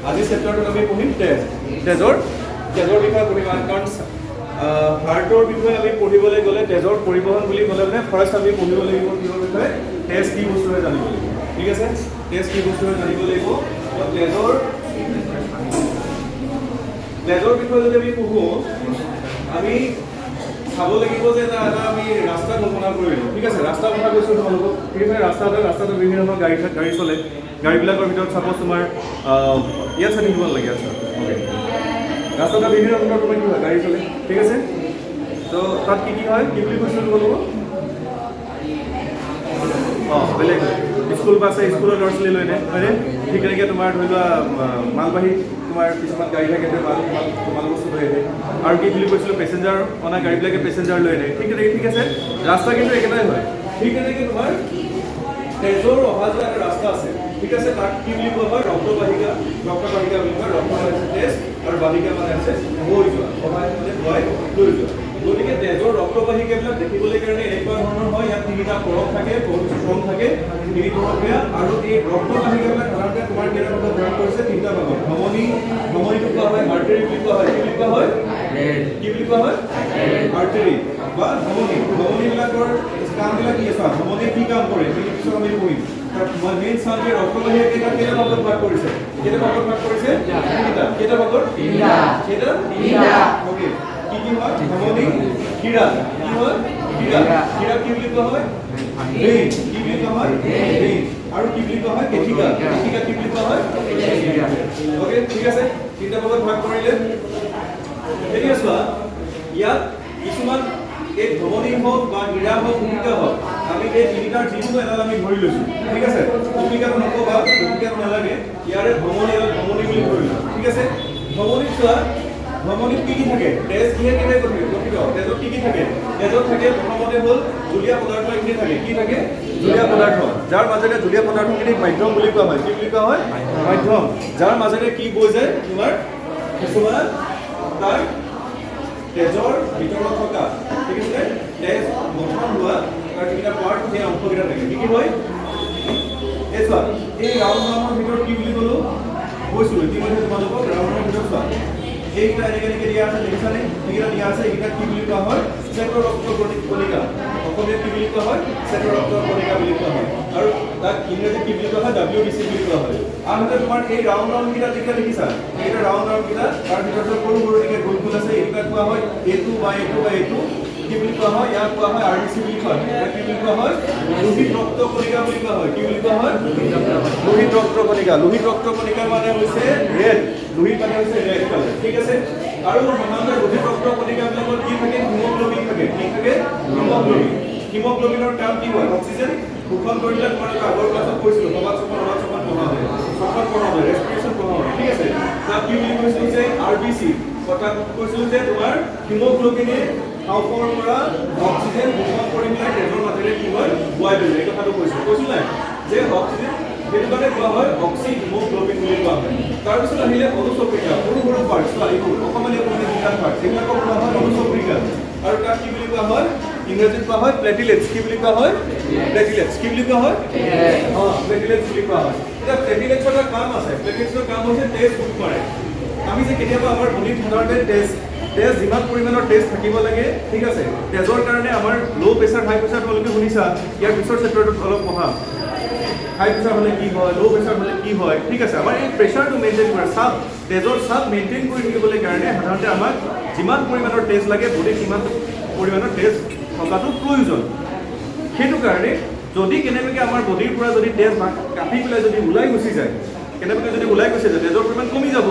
আজি চেপ্টাৰটোত আমি পঢ়িম তেজৰ বিষয়ে পঢ়িম। কাৰণ হাৰ্টৰ বিষয়ে আমি পঢ়িবলৈ গ'লে তেজৰ পৰিবহণ বুলি ক'লে মানে ফাৰ্ষ্ট আমি পঢ়িব লাগিব কিহৰ বিষয়ে, তেজ কি বস্তু হয় জানিব লাগিব। ঠিক আছে, তেজ কি বস্তু হয় জানিব লাগিব। তেজৰ বিষয়ে যদি আমি পঢ়োঁ, আমি চাব লাগিব যে এটা আমি ৰাস্তা কল্পনা কৰিলোঁ। ঠিক আছে, ৰাস্তা কথা কৈছোঁ তোমালোকক। ঠিক আছে, ৰাস্তাটো বিভিন্ন ধৰণৰ গাড়ী চলে। গাড়ীবিলাকৰ ভিতৰত চাপ'জ তোমাৰ ইয়াত চাই থাকিব নালাগে। আচ্ছা, অ'কে, ৰাস্তাটো বিভিন্ন ধৰণৰ তোমাৰ কি হয়, গাড়ী চলে। ঠিক আছে, তো তাত কি হয়, কি বুলি কৈছিলোঁ তোমালোকক? বেলেগ স্কুল বাছে স্কুলৰ ল'ৰা ছোৱালী লৈ নে, হয়নে? ঠিক তেনেকৈ তোমাৰ ধৰি লোৱা মালবাহী তোমাৰ কিছুমান গাড়ী থাকে, মাল বস্তু লৈ আহে। আৰু কি বুলি কৈছিলোঁ, পেচেঞ্জাৰ অনা গাড়ীবিলাকে পেচেঞ্জাৰ লৈ আনে। ঠিক তেনেকৈ, ঠিক আছে, ৰাস্তা কিন্তু একেটাই হয়। ঠিক তেনেকৈ তোমাৰ তেজৰ অহা যোৱা এটা ৰাস্তা আছে। ঠিক আছে, তাক কি বুলি কোৱা হয়, ৰক্তবাহিকা বুলি কয়। ৰক্ত মানে হৈছে তেজ আৰু বাহিকা মানে হৈছে বৈ যোৱা, অহা মানে বৈ লৈ যোৱা। গতিকে তেজৰ ৰক্তবাহিকাবিলাক দেখিবলৈ কাৰণে এনেকুৱা ধৰণৰ হয়। ইয়াত তিনিটা পৰশ থাকে, বহুত ষ্ট্ৰং থাকে, তিনি পৰশীয়া। আৰু এই ৰক্তবাহিকাবিলাক সাধাৰণতে তোমাৰ কেইটা ভাগত ভাগ কৰিছে, তিনিটা ভাগত। ধমনীটো কোৱা হয় আৰ্টাৰী বুলি কোৱা হয়। কি বুলি কোৱা হয়? আৰ্টাৰী বা ধমনী। ধমনীবিলাকৰ কামবিলাক কি আছে? ধমনীয়ে কি কাম কৰে সেইটো পিছত আমি পঢ়িম। মেইন চাম যে ৰক্তবাহিকা কেইটা ভাগত ভাগ কৰিছে? তিনিটা। কেইটা ভাগত? তিনিটা। অ'কে, কি হয়? ধমনী, শিৰা। কি হয়? শিৰা কি বুলি কোৱা হয়? ভেইন। কি বুলি কোৱা হয়? ভেইন। আৰু কি বুলি কোৱা হয়? কেঠিকা কি বুলি কোৱা হয়? অ'কে, ঠিক আছে, তিনিটা ভাগত ভাগ কৰিলে। এতিয়া চোৱা, ইয়াত কিছুমান এই ধমনী হওক বা শিৰা হওক, ভূমিকা হওক, আমি এই তিনিটাৰ যিকোনো এডাল আমি ধৰি লৈছোঁ। ঠিক আছে, ভূমিকাটো নক'বা, ভূমিকাটো নালাগে, ইয়াৰে ধমনী বুলি ধৰিলোঁ। ঠিক আছে, ধমনীত চোৱা, ধমনীত কি থাকে? তেজ কিহে গঠিত? তেজত কি থাকে? তেজত থাকে প্ৰথমতে হ'ল জলীয় পদাৰ্থ এইখিনি থাকে। কি থাকে? জলীয় পদাৰ্থ, যাৰ মাজেৰে জলীয় পদাৰ্থখিনি মাধ্যম বুলি কোৱা হয়। কি বুলি কোৱা হয়? মাধ্যম, যাৰ মাজেৰে কি বৈ যায়, তোমাৰ কিছুমান তাৰ তেজৰ ভিতৰত থকা, ঠিক আছে, তেজ গঠন হোৱা তাৰ যিকেইটা পাৰ্ট, সেই অংশকেইটা থাকে। কি হয়? এই চোৱা, এই ৰাউণ্ডৰ ভিতৰত কি বুলি ক'লো, কৈছিলোঁ ইতিমধ্যে তোমালোকক। ৰাউণ্ডৰ ভিতৰত চোৱা, এইকেইটা এনেকৈ দিয়া আছে, দেখিছানে? এইকেইটা দিয়া আছে, এইকেইটা কি বুলি কোৱা হয়? শ্বেত ৰক্তকণিকা। অসমীয়াত কি বুলি কোৱা হয়? শ্বেত ৰক্তকণিকা বুলি কোৱা হয়। আৰু তাক ইংৰাজীত কি বুলি কোৱা হয়? WBC বুলি কোৱা হয়। আনহাতে তোমাৰ এই ৰাউণ্ডকেইটা যিকেইটা দেখিছা, এইকেইটা ৰাউণ্ডকেইটা তাৰ ভিতৰত সৰু এনেকৈ গোল আছে, এইকেইটা কোৱা হয় এইটো বা এইটো। কি বুলি কোৱা হয়? ইয়াক কোৱা হয় RBC বুলি কোৱা হয়। ইয়াক কি বুলি কোৱা হয়? লোহিত ৰক্তকণিকা বুলি কোৱা হয়। কি বুলি কোৱা হয়? লোহিত ৰক্তকণিকা। লোহিত ৰক্তকণিকা মানে হৈছে ৰেড, লোহিত মানে হৈছে ৰেড কালাৰ। ঠিক আছে, আৰু সাধাৰণতে লোহিত ৰক্তকণিকাবিলাকত কি থাকে? হিমোগ্লোবিন থাকে। কি থাকে? হিমোগ্লোবিনৰ কাম কি হয়? অক্সিজেন শোষণ কৰিলে। তোমালোকে আগৰ ক্লাছত কৈছিলোঁ, প্ৰবাদ চপন পঢ়া হয়, শ্বসন পঢ়া হয়, ৰেছপিৰেশ্যন পঢ়া হয়। ঠিক আছে, তাত কি বুলি কৈছিলোঁ যে RBC কথা কৈছিলোঁ যে তোমাৰ হিমোগ্লোবিনে হাঁওফাঁওৰ পৰা অক্সিজেন শোষণ কৰি পেলাই তেজৰ মাজেৰে কি হয়? বোৱাই লৈ যায়। এই কথাটো কৈছোঁ নাই যে অক্সিজেন, সেইটো কাৰণে কোৱা হয় অক্সি হিমোগ্লোবিন বুলি কোৱা হয়। তাৰপিছত আহিলে অনুচক্ৰিকা, সৰু পাৰ্ট, এইবোৰ অকণমানি দুটা পাৰ্ট, সেইবিলাকক কোৱা হয় অনুচক্ৰিকা। আৰু তাক কি বুলি কোৱা হয়? ইংৰাজীত কোৱা হয় প্লেটিলেটছ। কি বুলি কোৱা হয়? প্লেটিলেটছ। কি বুলি কোৱা হয়? প্লেটিলেটছ বুলি কোৱা হয়। এতিয়া প্লেটিলেটছৰ এটা কাম আছে। প্লেটিলেটছৰ কাম হৈছে তেজ গোট কৰে। আমি যে কেতিয়াবা আমাৰ বডিত সাধাৰণতে তেজ যিমান পৰিমাণৰ তেজ থাকিব লাগে, ঠিক আছে, তেজৰ কাৰণে আমাৰ ল' প্ৰেছাৰ, হাই প্ৰেছাৰ তোমালোকে শুনিছা, ইয়াৰ পিছৰ চেপ্টাৰটোত অলপ পঢ়া। হাই প্ৰেছাৰ হ'লে কি হয়, ল' প্ৰেছাৰ হ'লে কি হয়। ঠিক আছে, আমাৰ এই প্ৰেছাৰটো মেইনটেইন কৰে, তেজৰ চাপ মেইনটেইন কৰি থাকিবলৈ কাৰণে সাধাৰণতে আমাক যিমান পৰিমাণৰ তেজ লাগে, বডিত সিমান পৰিমাণৰ তেজ থকাটো প্ৰয়োজন। সেইটো কাৰণে যদি কেনেবাকৈ আমাৰ বডিৰ পৰা যদি তেজ কাটি পেলাই যদি ওলাই গুচি যায়, তেজৰ পৰিমাণ কমি যাব।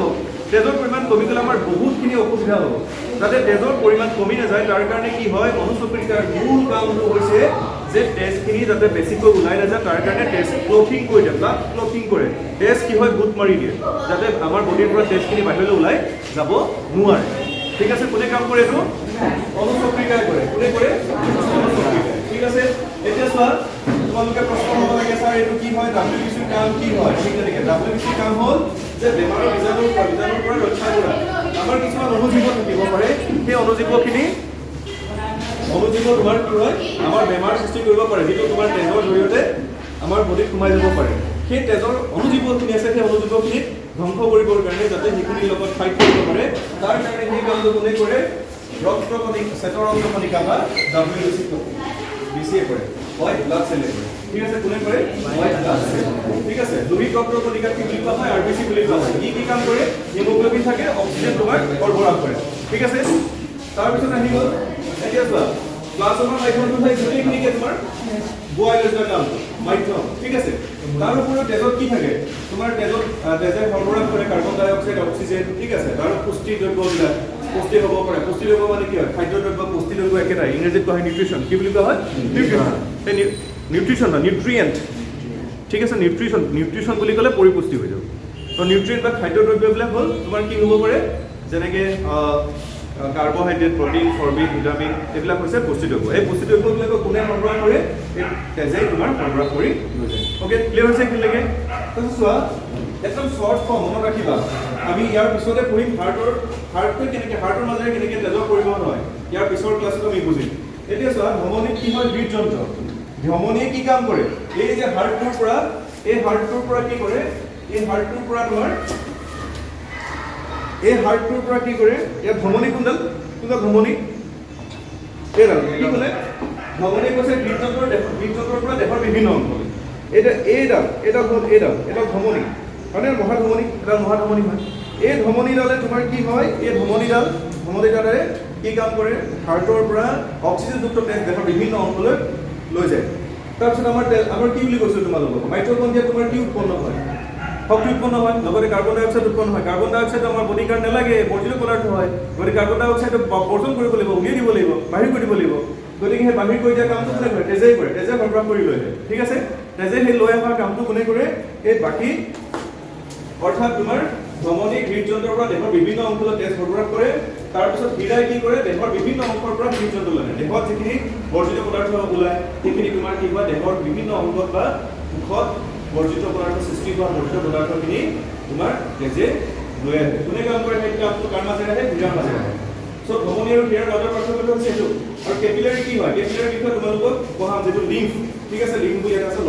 তেজৰ পৰিমাণ কমি গ'লে আমাৰ বহুতখিনি অসুবিধা হ'ব। যাতে তেজৰ পৰিমাণ কমি নাযায়, তাৰ কাৰণে কি হয়? অনুচক্ৰিকাৰ মূল কামটো হৈছে যে তেজখিনি যাতে বেছিকৈ ওলাই নাযায়, তাৰ কাৰণে তেজ ক্লটিং কৰি দিয়ে, ব্লাড ক্লটিং কৰে। তেজ কি হয়? গোট মাৰি দিয়ে, যাতে আমাৰ বডিৰ পৰা তেজখিনি বাহিৰলৈ ওলাই যাব নোৱাৰে। ঠিক আছে, কোনে কাম কৰে এইটো? অনুচক্ৰিকাই কৰে। কোনে কৰে? অনুচক্ৰিকাই। ঠিক আছে, এতিয়া চোৱা, তোমালোকে প্ৰশ্ন হ'ব লাগে, ছাৰ এইটো কি হয়? WBCৰ কাম কি হয়? ঠিক তেনেকৈ WBCৰ কাম হ'ল যে বেমাৰৰ বীজাণুৰ পৰা ৰক্ষা কৰা। আমাৰ কিছুমান অনুজীৱ থাকিব পাৰে, সেই অনুজীৱখিনি তোমাৰ কি হয়? আমাৰ বেমাৰ সৃষ্টি কৰিব পাৰে, যিটো তোমাৰ তেজৰ জৰিয়তে আমাৰ বডিত সোমাই যাব পাৰে। সেই তেজৰ অনুজীৱখিনি আছে, সেই অনুজীৱখিনিক ধ্বংস কৰিবৰ কাৰণে যাতে সেইখিনিৰ লগত ফাইট কৰিব পাৰে তাৰ কাৰণে সেই কামটো কোনে কৰে ৰক্ত কণিকা বা WBC কৰে হোৱাইট ব্লাড চেলে কৰে ঠিক আছে কোনে কৰে হোৱাইট ব্লাড চেল ঠিক আছে লোহিত ৰক্ত কণিকা কি বুলি কোৱা হয় RBC বুলি কোৱা হয় কি কাম কৰে হিমোগ্লোবিন থাকে অক্সিজেন তোমাৰ সৰবৰাহ কৰে ঠিক আছে তাৰ পিছত আহি গ'ল এতিয়া চোৱা প্লাজমা মাধ্যমটো হয় গোটেইখিনিকে তোমাৰ বয়লেজৰ কাম মাধ্যম ঠিক আছে তাৰ উপৰিও তেজত কি থাকে তোমাৰ তেজে সৰবৰাহ কৰে কাৰ্বন ডাই অক্সাইড অক্সিজেন ঠিক আছে তাৰ পুষ্টি দ্ৰব্যবিলাক পুষ্টি হ'ব পাৰে পুষ্টি দ্ৰব্য মানে কি হয় খাদ্য দ্ৰব্য পুষ্টি দ্ৰব্য একেটাই ইংৰাজীত কোৱা হয় নিউট্ৰিশ্যন কি বুলি কোৱা হয় নিউট্ৰিশ্যন নিউট্ৰিয়েণ্ট ঠিক আছে নিউট্ৰিশ্যন বুলি ক'লে পৰিপুষ্টি হৈ যাব তো নিউট্ৰিয়েণ্ট বা খাদ্য দ্ৰব্যবিলাক হ'ল তোমাৰ কি হ'ব পাৰে যেনেকৈ কাৰ্বহাইড্ৰেট প্ৰটিন চৰ্বি ভিটামিন এইবিলাক হৈছে পুষ্টি দ্ৰব্য এই পুষ্টি দ্ৰব্যবিলাকক কোনে সৰবৰাহ কৰে এই তেজে তোমাৰ সৰবৰাহ কৰি লৈ যায় অ'কে ক্লিয়াৰ হৈছে এইখিনিলৈকে তাৰপিছত চোৱা একদম শ্বৰ্ট ফৰ্ম মনত ৰাখিবা আমি ইয়াৰ পিছতে পঢ়িম হাৰ্টৰ মাজেৰে কেনেকৈ তেজৰ পৰিবহণ হয় ইয়াৰ পিছৰ ক্লাছত আমি বুজিম এতিয়া চোৱা ধমনীত কি হয় হৃদযন্ত্ৰ ধমনীয়ে কি কাম কৰে এই যে হাৰ্টটোৰ পৰা কি কৰে এই হাৰ্টটোৰ পৰা তোমাৰ এই হাৰ্টটোৰ পৰা কি কৰে ইয়াত ধমনী কোনডাল ধমনী এইডাল কি ক'লে ধমনী কৈছে হৃদযন্ত্ৰৰ পৰা দেহৰ বিভিন্ন অংশলৈ এইডাল ধমনী হয়নে মহাধমনী এডাল মহাধমনী হয় এই ধমনীডালে তোমাৰ কি হয় এই ধমনীডালে কি কাম কৰে হাৰ্টৰ পৰা অক্সিজেনযুক্ত তেজ দেহৰ বিভিন্ন অংশলৈ লৈ যায় তাৰপিছত আমাৰ কি বুলি কৈছোঁ তোমালোকক মাইটকণ্ড্ৰিয়াত তোমাৰ কি উৎপন্ন হয় শক্তি উৎপন্ন হয় লগতে কাৰ্বন ডাই অক্সাইড উৎপন্ন হয় কাৰ্বন ডাই অক্সাইড আমাৰ বডিৰ কাৰণে নালাগে বৰ্জিত পদাৰ্থ হয় গতিকে কাৰ্বন ডাই অক্সাইড বৰ্জন কৰিব লাগিব উলিয়াই দিব লাগিব বাহিৰ কৰি দিব লাগিব গতিকে সেই বাহিৰ কৰি দিয়া কামটো কোনে কৰে তেজে সৰবৰাহ কৰি লৈ আহে ঠিক আছে তেজে সেই লৈ অহা কামটো কোনে কৰে এই বাকী অৰ্থাৎ তোমাৰ ধমনী হৃদযন্ত্ৰৰ পৰা দেহৰ বিভিন্ন অংশলৈ তেজ সৰবৰাহ কৰে তাৰপিছত হৃদয় কি কৰে দেহৰ বিভিন্ন অংশৰ পৰা হৃদযন্ত্ৰলৈ আনে দেহত যিখিনি বৰ্জিত পদাৰ্থ ওলায় সেইখিনি তোমাৰ কি হয় দেহৰ বিভিন্ন অংশত বা মুখত বৰ্জিত পদাৰ্থ সৃষ্টি হোৱা বৰ্জিত পদাৰ্থখিনি তোমাৰ তেজে লৈ আহে কোনে কাম কৰে সেই কামটো কাৰ মাজেৰে আহে হৃদয়ৰ মাজেৰে আহে চ' ধমনী আৰু হৃদয়ৰ মাজৰ পাৰ্থক্যটো হৈছে এইটো আৰু কেপিলাৰী কি হয় কেপিলাৰী বিষয়ে তোমালোকক পঢ়াম যিটো লিম্ফ ঠিক আছে লিম্ফ বুলি এটা আছে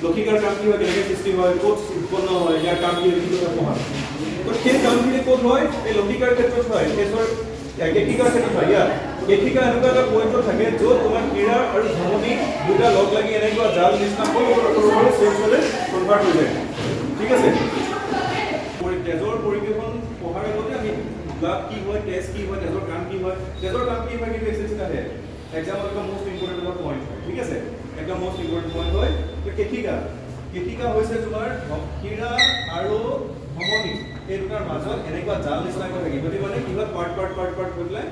লক্ষিকাৰ কাম কি হয় কেনেকৈ সৃষ্টি হয় ক'ত উৎপন্ন হয় ইয়াৰ কাম কি সেইটো কথা পঢ়াম তো সেই কামখিনি ক'ত হয় এই লক্ষিকাৰ ক্ষেত্ৰত হয় কেশিকাৰ ক্ষেত্ৰত হয় ইয়াত কেশিকা এনেকুৱা এটা পইণ্ট থাকে য'ত তোমাৰ ক্ৰীড়া আৰু ধমনী দুটা লগ লাগি এনেকুৱা জাল নিচিনা চেঞ্চলৈ কনভাৰ্ট হৈ যায় ঠিক আছে তেজৰ পৰিৱেশন পঢ়াৰ আগতে আমি ব্লাড কি হয় তেজ কি হয় তেজৰ কাম কি হয় কিন্তু এক্সেঞ্চিত আহে এক্সামৰ এটা মোষ্ট ইম্পৰ্টেণ্ট এটা পইণ্ট হয় ঠিক আছে এটা মোষ্ট ইম্পৰ্টেণ্ট পইণ্ট হয় কেশিকা হৈছে তোমাৰ ক্ৰীড়া আৰু ধমনী এই দুটাৰ মাজত এনেকুৱা জাল নিচিনাকৈ থাকে গতিকে মানে কি হয় পাৰ্ট হৈ পেলাই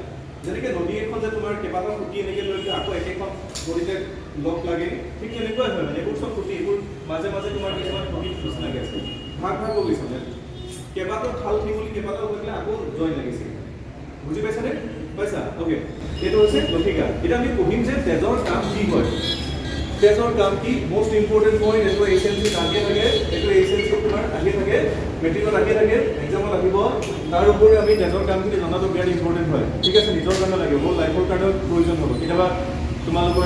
যেনেকৈ নদী এখন যে তোমাৰ কেইবাটাও খুঁটি এনেকৈ লৈ আকৌ একেখন নদীতে লগ লাগে ঠিক তেনেকুৱাই হয় মানে এইবোৰ চব খুঁটি এইবোৰ মাজে তোমাৰ কিছুমান খুঁটি নিচিনাকৈ আছে ভাগ হৈ গৈছে কেইবাটাও ঠাল ঠিঙুলি কেইবাটাও হৈ পেলাই আকৌ জইন লাগিছে বুজি পাইছানে পাইছা অ'কে এইটো হৈছে লক্ষিকা এতিয়া আমি পঢ়িম যে তেজৰ কাম কি হয় তেজৰ কাম কি মোষ্ট ইম্পৰ্টেণ্ট পইণ্ট এইটো এছএনচি আহিয়ে থাকে এইটো এছএনচি তোমাৰ আহিয়ে থাকে মেট্ৰিকত আহিয়ে থাকে এক্সামত আহিব তাৰ উপৰিও আমি তেজৰ কামখিনি জনাটো বিৰাট ইম্পৰ্টেণ্ট হয় ঠিক আছে নিজৰ কাৰণে লাগিব মোৰ লাইফৰ কাৰণেও প্ৰয়োজন হ'ব কেতিয়াবা তোমালোকৰ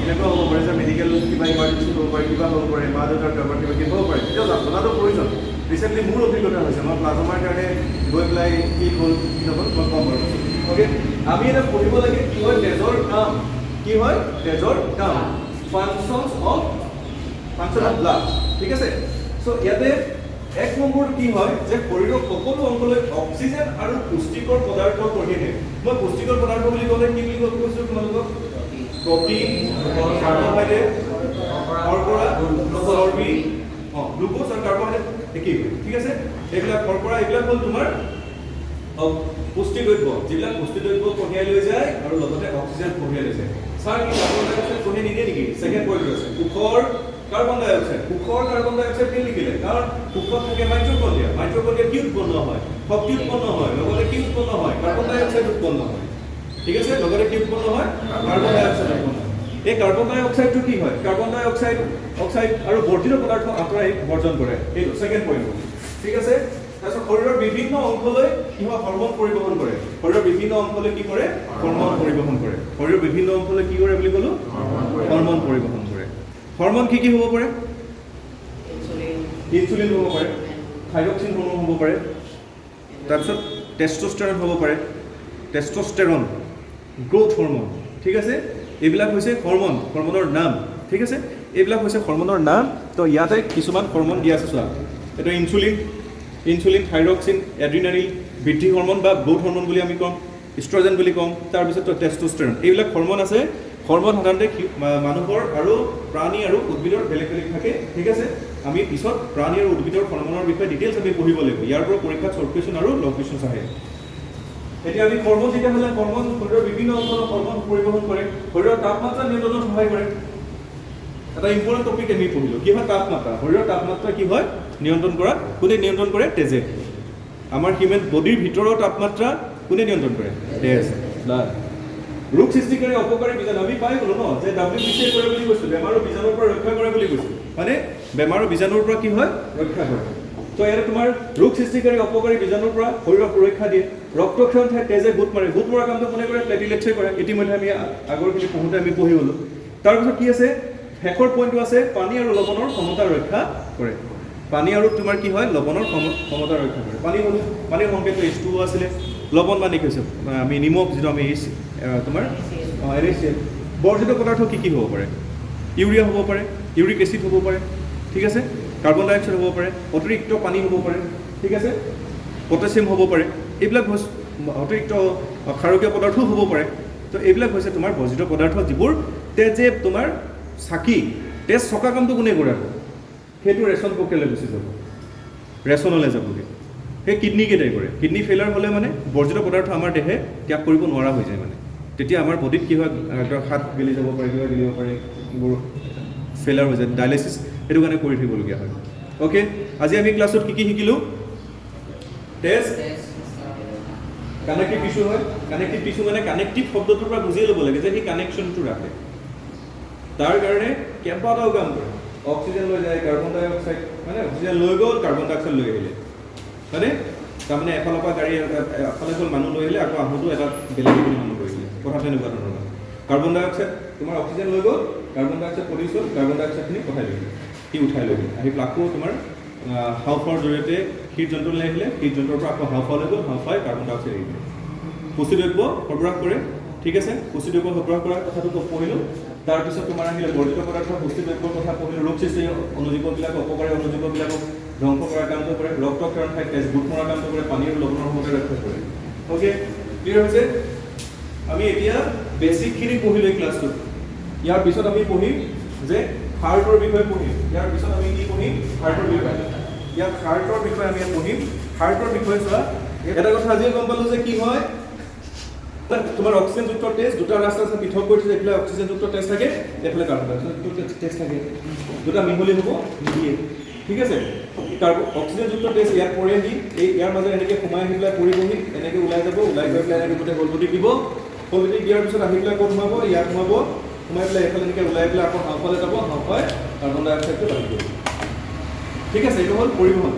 এনেকুৱা হ'ব পাৰে যে মেডিকেল কিবা ইমাৰ্জেঞ্চি হ'ব পাৰে কিবা হ'ব পাৰে মা দেউতাৰ কাৰোবাৰ কিবা হ'ব পাৰে তেতিয়া জনাটো প্ৰয়োজন ৰিচেণ্টলি মোৰ অভিজ্ঞতা হৈছে মই প্লাজমাৰ কাৰণে গৈ পেলাই কি হ'ল কি নহ'ল মই কম বাৰু অ'কে আমি এটা পঢ়িব লাগে কি হয় তেজৰ কাম ফাংচন অফ ব্লাড ঠিক আছে চ' ইয়াতে এক নম্বৰ কি হয় যে শৰীৰৰ সকলো অংশলৈ অক্সিজেন আৰু পুষ্টিকৰ পদাৰ্থ কঢ়িয়াই দিয়ে মই পুষ্টিকৰ পদাৰ্থ বুলি ক'লে কি বুলি কৈছোঁ তোমালোকক প্ৰটিন কাৰ্বহাইড্ৰেট শৰ্কৰা চৰ্বি গ্লুক'জ আৰু কাৰ্বহাইড্ৰেট একেই ঠিক আছে এইবিলাক শৰ্কৰা এইবিলাক হ'ল তোমাৰ পুষ্টি দ্ৰব্য যিবিলাক পুষ্টি দ্ৰব্য কঢ়িয়াই লৈ যায় আৰু লগতে অক্সিজেন কঢ়িয়াই লৈ যায় ছাৰ কি কাৰ্বন ডাই অক্সাইড কঢ়িয়াই নিদিয়ে নেকি ছেকেণ্ড পইণ্ট আছে সুখৰ কাৰ্বন ডাই অক্সাইড কি লিখিলে কাৰণ সুখত থাকে মাইট্ৰকণ্ড্ৰিয়া কি উৎপন্ন হয় শক্তি উৎপন্ন হয় লগতে কি উৎপন্ন হয় কাৰ্বন ডাই অক্সাইড উৎপন্ন হয় ঠিক আছে লগতে কি উৎপন্ন হয় কাৰ্বন ডাই অক্সাইড উৎপন্ন হয় এই কাৰ্বন ডাই অক্সাইডটো কি হয় কাৰ্বন ডাই অক্সাইড আৰু বৰ্জিত পদাৰ্থ আঁতৰাই বৰ্জন কৰে এইটো ছেকেণ্ড পইণ্ট ঠিক আছে তাৰপিছত শৰীৰৰ বিভিন্ন অংশলৈ কি হয় হৰমন পৰিবহন কৰে শৰীৰৰ বিভিন্ন অংশলৈ কি কৰে হৰমন পৰিবহন কৰে শৰীৰৰ বিভিন্ন অংশলৈ কি কৰে বুলি ক'লো হৰমন পৰিবহন কৰে হৰমন কি হ'ব পাৰে ইনচুলিন হ'ব পাৰে থাইৰক্সিন হৰমন হ'ব পাৰে, তাৰপিছত টেষ্টষ্টেৰন হ'ব পাৰে, টেষ্টষ্টেৰন গ্ৰোথ হৰমন, ঠিক আছে। এইবিলাক হৈছে হৰমনৰ নাম, ঠিক আছে। এইবিলাক হৈছে হৰমনৰ নাম। তো ইয়াতে কিছুমান হৰমন দিয়া আছে চোৱা, এইটো ইনচুলিন, থাইৰক্সিন, এড্ৰিনালিন, বৃদ্ধি হৰমন বা গ্ৰোথ হৰমন বুলি আমি কওঁ, ইষ্ট্ৰজেন বুলি কওঁ, তাৰপিছত টেষ্টষ্টেৰন। এইবিলাক হৰমন আছে। হৰমন সাধাৰণতে মানুহৰ আৰু প্ৰাণী আৰু উদ্ভিদৰ বেলেগ বেলেগ থাকে, ঠিক আছে। আমি পিছত প্ৰাণী আৰু উদ্ভিদৰ হৰমনৰ বিষয়ে ডিটেইলছ আমি পঢ়িব লাগিব। ইয়াৰ পৰা পৰীক্ষাত শ্বৰ্ট কুৱেশ্যন আৰু লং কুৱেশ্যন আহে। এতিয়া আমি হৰমন যেতিয়া হ'লে হৰমন শৰীৰৰ বিভিন্ন অঞ্চলত হৰমন পৰিবহণ কৰে, শৰীৰৰ তাপমাত্ৰা নিয়ন্ত্ৰণত সহায় কৰে। এটা ইম্পৰ্টেণ্ট টপিক আমি পঢ়িলোঁ, কি হয় তাপমাত্ৰা। শৰীৰৰ তাপমাত্ৰা কি হয় নিয়ন্ত্ৰণ কৰা, কোনে নিয়ন্ত্ৰণ কৰে? তেজে। আমাৰ হিউমেন বডিৰ ভিতৰৰ তাপমাত্ৰা কোনে নিয়ন্ত্ৰণ কৰে? তেজ, ব্লাড। ৰোগ সৃষ্টিকাৰী অপকাৰী বীজাণু আমি পাই গ'লো ন, যে WBC কৰে বুলি কৈছোঁ, বেমাৰ আৰু বীজাণুৰ পৰা ৰক্ষা কৰে বুলি কৈছোঁ, মানে বেমাৰ আৰু বীজাণুৰ পৰা কি হয়? ৰক্ষা কৰে। তো ইয়াতে তোমাৰ ৰোগ সৃষ্টিকাৰী অপকাৰী বীজাণুৰ পৰা শৰীৰক সুৰক্ষা দিয়ে। ৰক্তক্ষৰণ ঠাইত তেজে গোট মাৰে। গোট মৰা কামটো কোনে কৰে? প্লেটিলেটছে কৰে। ইতিমধ্যে আমি আগৰখিনি পঢ়োঁতে আমি পঢ়ি গ'লোঁ। তাৰপিছত কি আছে? শেষৰ পইণ্টটো আছে পানী আৰু লৱণৰ সমতা ৰক্ষা কৰে। পানী আৰু তোমাৰ কি হয়? লৱণৰ সমতা ৰক্ষা কৰে। পানীৰ সংকেতটো H2O আছিলে। লৱণ মানে কি হৈছে? আমি নিমখ, যিটো আমি তোমাৰ NaCl। বৰ্জিত পদাৰ্থ কি হ'ব পাৰে? ইউৰিয়া হ'ব পাৰে, ইউৰিক এচিড হ'ব পাৰে, ঠিক আছে। কাৰ্বন ডাই অক্সাইড হ'ব পাৰে, অতিৰিক্ত পানী হ'ব পাৰে, ঠিক আছে। পটাছিয়াম হ'ব পাৰে। এইবিলাক অতিৰিক্ত ক্ষাৰকীয় পদাৰ্থও হ'ব পাৰে। তো এইবিলাক হৈছে তোমাৰ বৰ্জিত পদাৰ্থ, যিবোৰ তেজে তোমাৰ চাকি তেজ চকা কামটো কোনে কৰে? সেইটো ৰেচন প্ৰক্ৰিয়ালৈ গুচি যাব, ৰেচনলৈ যাবগৈ। সেই কিডনীকেইটাই কৰে। কিডনী ফেইলাৰ হ'লে মানে বৰ্জিত পদাৰ্থ আমাৰ দেহে ত্যাগ কৰিব নোৱাৰা হৈ যায়। মানে তেতিয়া আমাৰ বডিত কি হয়? হাত গেলি যাব পাৰে, কিবা গেলিব পাৰে, এইবোৰ ফেইলাৰ হৈ যায়। ডায়েলাইচিছ সেইটো কাৰণে কৰি থাকিবলগীয়া হয়। অ'কে, আজি আমি ক্লাছত কি শিকিলোঁ? তেজ কানেক্টিভ টিছু হয়। কানেক্টিভ টিছু মানে কানেক্টিভ শব্দটোৰ পৰা বুজিয়ে ল'ব লাগে যে সেই কানেকশ্যনটো ৰাখে। তাৰ কাৰণে কেইবাটাও কাম কৰে। অক্সিজেন লৈ যায়, কাৰ্বন ডাই অক্সাইড, মানে অক্সিজেন লৈ গ'ল, কাৰ্বন ডাই অক্সাইড লৈ আহিলে, হয়নে? তাৰমানে এফালৰ পৰা গাড়ী এফালে গ'ল, মানুহ লৈ আহিলে, আকৌ আহোঁতো এটা বেলেগ মানুহ কৰিছিলে। কথাটো এনেকুৱা ধৰণৰ। কাৰ্বন ডাই অক্সাইড তোমাৰ অক্সিজেন লৈ গ'ল, কাৰ্বন ডাই অক্সাইড প্ৰডিউচ হ'ল, কাৰ্বন ডাই অক্সাইডখিনি পঠাই দিলে, সি উঠাই লৈ গ'ল। আহি পেলাই আকৌ তোমাৰ হাওঁফাওৰ জৰিয়তে হৃদযন্ত্ৰলৈ আহিলে, হৃদযন্ত্ৰৰ পৰা আকৌ হাওঁফাওলৈ গ'ল, হাওঁফাওৱে কাৰ্বন ডাই অক্সাইড এৰিলে। পুষ্টিদ্ৰব্য সৰবৰাহ কৰে, ঠিক আছে। পুষ্টিদ্ৰব্য সৰবৰাহ কৰাৰ কথাটো পঢ়িলোঁ। তাৰপিছত তোমাৰ আহিলে বৰ্জিত পদাৰ্থ, পুষ্টিদ্ৰব্যৰ কথা পঢ়িলোঁ। ৰোগ সৃষ্টি অনুজীৱবিলাকক, অপকাৰী অনুজীৱবিলাকক ধ্বংস কৰাৰ কামটো কৰে। ৰক্তক্ষৰণ ঠাইত তেজ গোট মৰাৰ কামটো কৰে। পানী আৰু লৱণৰ সমতা ৰক্ষা কৰে। অ'কে, ক্লিয়াৰ হৈছে? আমি এতিয়া বেছিকখিনি পঢ়িলোঁ এই ক্লাছটোত। ইয়াৰ পিছত আমি পঢ়িম যে হাৰ্টৰ বিষয়ে পঢ়িম। ইয়াৰ পিছত আমি কি পঢ়িম? হাৰ্টৰ বিষয়ে। ইয়াত হাৰ্টৰ বিষয়ে আমি পঢ়িম। হাৰ্টৰ বিষয়ে চোৱা, এটা কথা আজিয়ে গম পালোঁ যে কি হয়, তোমাৰ অক্সিজেনযুক্ত তেজ দুটা ৰাস্তা আছে, পৃথক কৰিছে। এইফালে অক্সিজেনযুক্ত তেজ থাকে, এইফালে কাৰ্বন ডাই অক্সাইডযুক্ত তেজ থাকে। দুটা মিহলি হ'ব নিদিয়ে, ঠিক আছে। অক্সিজেনযুক্ত তেজ ইয়াত পৰি আহি ইয়াৰ মাজত এনেকৈ সোমাই আহি পেলাই পৰিবহি, এনেকৈ ওলাই যাব, ওলাই গৈ পেলাই এনেকৈ গোটেই হলবটি দিব। হলবটি দিয়াৰ পিছত আহি পেলাই ক'ত সোমাব? ইয়াত সোমাব। সোমাই পেলাই এইফালে এনেকৈ ওলাই পেলাই আকৌ হাওঁফালে যাব, হাওঁফাই কাৰ্বন ডাই অক্সাইডটো বাঢ়ি কৰিব, ঠিক আছে। এইটো হ'ল পৰিবহণ,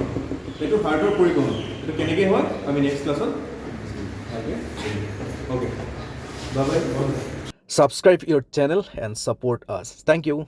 এইটো হাৰ্টৰ পৰিবহণ। এইটো কেনেকৈ হয় আমি নেক্সট ক্লাছত ভালকৈ। Okay. Bye-bye. Subscribe your channel and support us. Thank you.